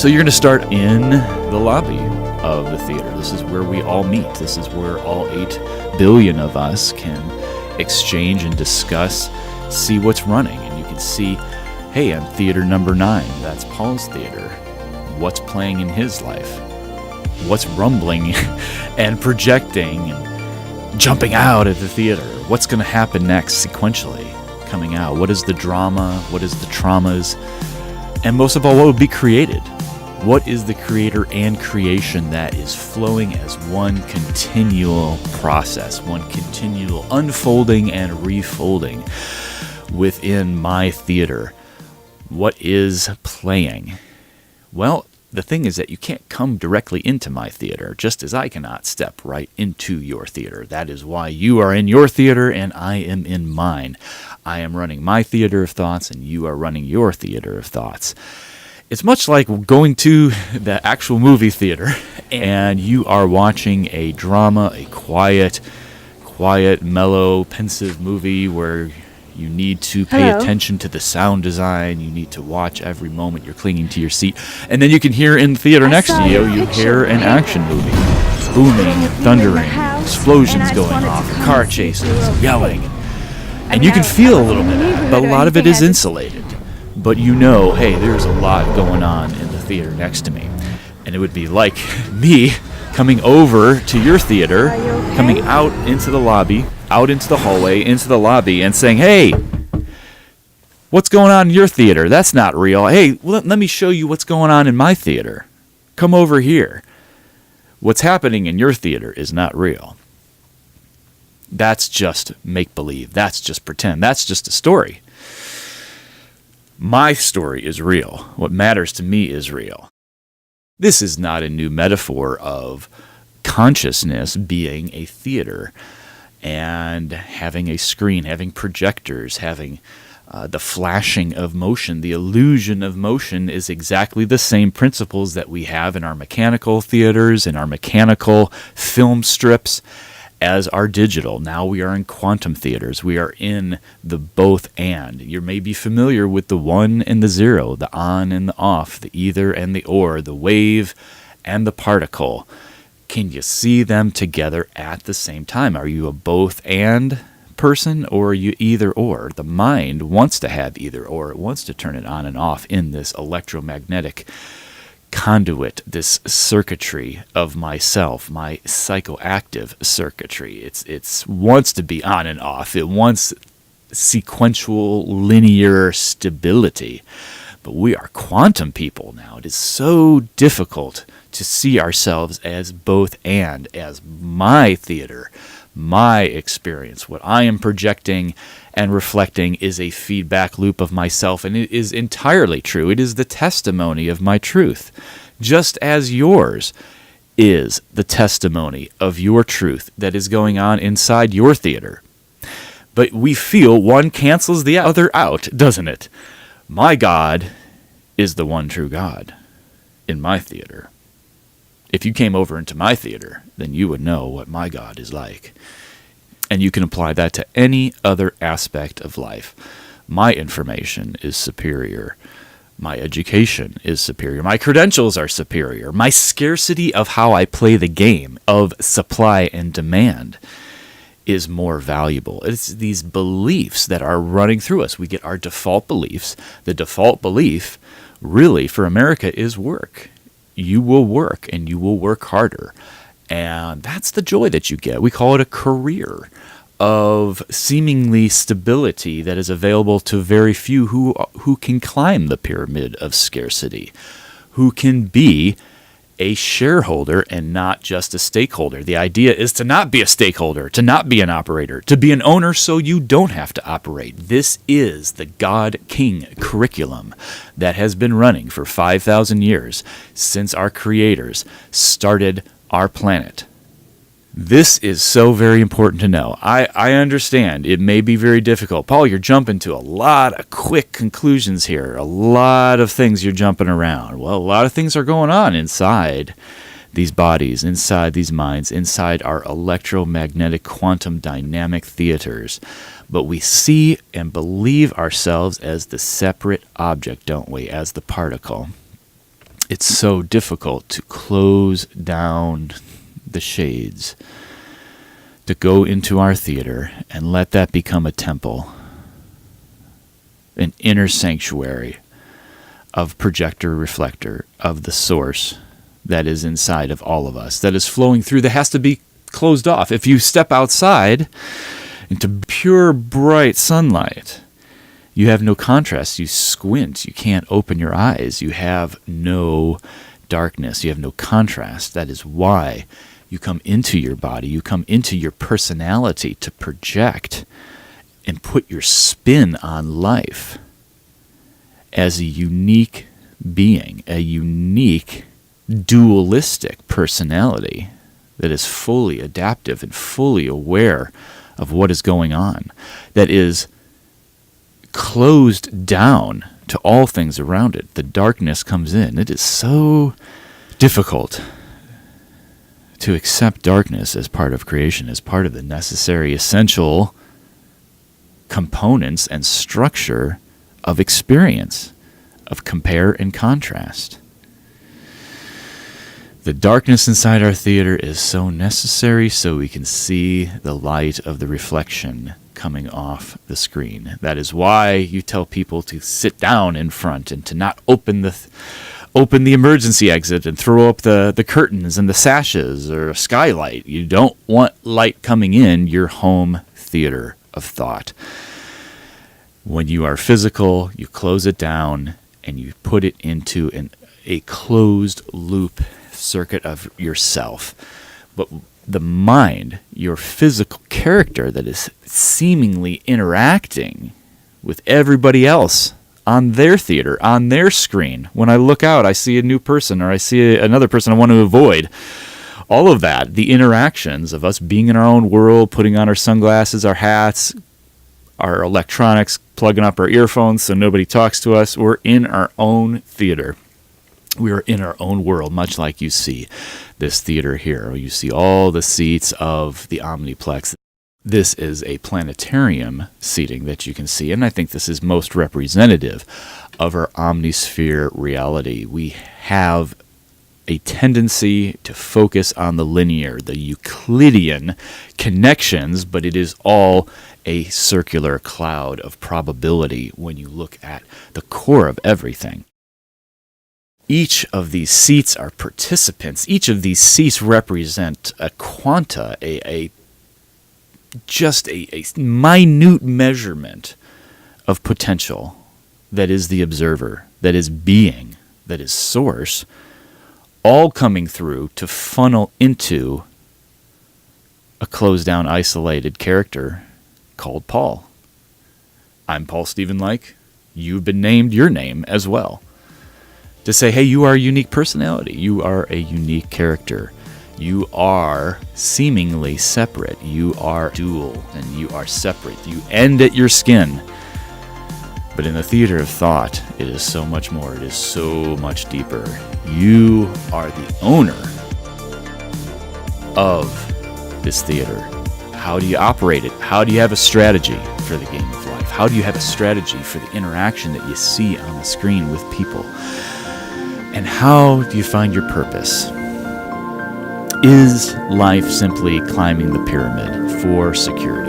So you're going to start in the lobby of the theater. This is where we all meet. This is where all 8 billion of us can exchange and discuss, see what's running. And you can see, hey, I'm theater number 9. That's Paul's theater. What's playing in his life? What's rumbling and projecting and jumping out at the theater? What's going to happen next sequentially coming out? What is the drama? What is the traumas? And most of all, what will be created? What is the creator and creation that is flowing as one continual process, one continual unfolding and refolding within my theater? What is playing? Well, the thing is that you can't come directly into my theater, just as I cannot step right into your theater. That is why you are in your theater and I am in mine. I am running my theater of thoughts and you are running your theater of thoughts. It's much like going to the actual movie theater and you are watching a drama, a quiet, mellow, pensive movie where you need to pay attention to the sound design. You need to watch every moment you're clinging to your seat. And then you can hear in the theater next to you, you hear an action movie. Booming, thundering, explosions going off, car chases, yelling. And you can feel a little bit of it, but a lot of it is insulated. But you know, hey, there's a lot going on in the theater next to me. And it would be like me coming over to your theater, coming out into the lobby, out into the hallway, into the lobby, and saying, hey, what's going on in your theater? That's not real. Hey, let me show you what's going on in my theater. Come over here. What's happening in your theater is not real. That's just make-believe. That's just pretend. That's just a story. My story is real. What matters to me is real. This is not a new metaphor of consciousness being a theater and having a screen, having projectors, having the flashing of motion. The illusion of motion is exactly the same principles that we have in our mechanical theaters, in our mechanical film strips, as our digital. Now we are in quantum theaters. We are in the both and. You may be familiar with the 1 and the 0, the on and the off, the either and the or, the wave and the particle. Can you see them together at the same time? Are you a both and person or are you either or? The mind wants to have either or. It wants to turn it on and off in this electromagnetic conduit, this circuitry of myself, my psychoactive circuitry. It wants to be on and off. It wants sequential, linear stability. But we are quantum people now. It is so difficult to see ourselves as both and, as my theater, my experience. What I am projecting and reflecting is a feedback loop of myself, and it is entirely true. It is the testimony of my truth, just as yours is the testimony of your truth that is going on inside your theater. But we feel one cancels the other out, doesn't it? My God is the one true God in my theater. If you came over into my theater, then you would know what my God is like. And you can apply that to any other aspect of life. My information is superior. My education is superior. My credentials are superior. My scarcity of how I play the game of supply and demand is more valuable. It's these beliefs that are running through us. We get our default beliefs. The default belief, really, for America is work. You will work, and you will work harder. And that's the joy that you get. We call it a career of seemingly stability that is available to very few who can climb the pyramid of scarcity, who can be a shareholder and not just a stakeholder. The idea is to not be a stakeholder, to not be an operator, to be an owner so you don't have to operate. This is the God King curriculum that has been running for 5,000 years since our creators started our planet. This is so very important to know. I understand it may be very difficult. Paul, you're jumping to a lot of quick conclusions here. A lot of things you're jumping around. Well, a lot of things are going on inside these bodies, inside these minds, inside our electromagnetic quantum dynamic theaters. But we see and believe ourselves as the separate object, don't we? As the particle. It's so difficult to close down the shades, to go into our theater and let that become a temple, an inner sanctuary of projector reflector, of the source that is inside of all of us, that is flowing through, that has to be closed off. If you step outside into pure bright sunlight, you have no contrast. You squint. You can't open your eyes. You have no darkness. You have no contrast. That is why you come into your body. You come into your personality to project and put your spin on life as a unique being, a unique dualistic personality that is fully adaptive and fully aware of what is going on, that is closed down to all things around it. The darkness comes in. It is so difficult to accept darkness as part of creation, as part of the necessary, essential components and structure of experience, of compare and contrast. The darkness inside our theater is so necessary so we can see the light of the reflection coming off the screen. That is why you tell people to sit down in front and to not open the emergency exit and throw up the curtains and the sashes or a skylight. You don't want light coming in your home theater of thought. When you are physical, you close it down and you put it into a closed loop circuit of yourself. But the mind, your physical character that is seemingly interacting with everybody else on their theater, on their screen. When I look out, I see a new person or I see another person I want to avoid. All of that, the interactions of us being in our own world, putting on our sunglasses, our hats, our electronics, plugging up our earphones so nobody talks to us. We're in our own theater. We are in our own world, much like you see this theater here. You see all the seats of the Omniplex. This is a planetarium seating that you can see, and I think this is most representative of our omnisphere reality. We have a tendency to focus on the linear, the Euclidean connections, but it is all a circular cloud of probability when you look at the core of everything. Each of these seats are participants. Each of these seats represent a quanta, just a minute measurement of potential that is the observer, that is being, that is source, all coming through to funnel into a closed down, isolated character called Paul. I'm Paul Stephen Like. You've been named your name as well. To say, hey, you are a unique personality. You are a unique character. You are seemingly separate. You are dual and you are separate. You end at your skin. But in the theater of thought, it is so much more. It is so much deeper. You are the owner of this theater. How do you operate it? How do you have a strategy for the game of life? How do you have a strategy for the interaction that you see on the screen with people? And how do you find your purpose? Is life simply climbing the pyramid for security?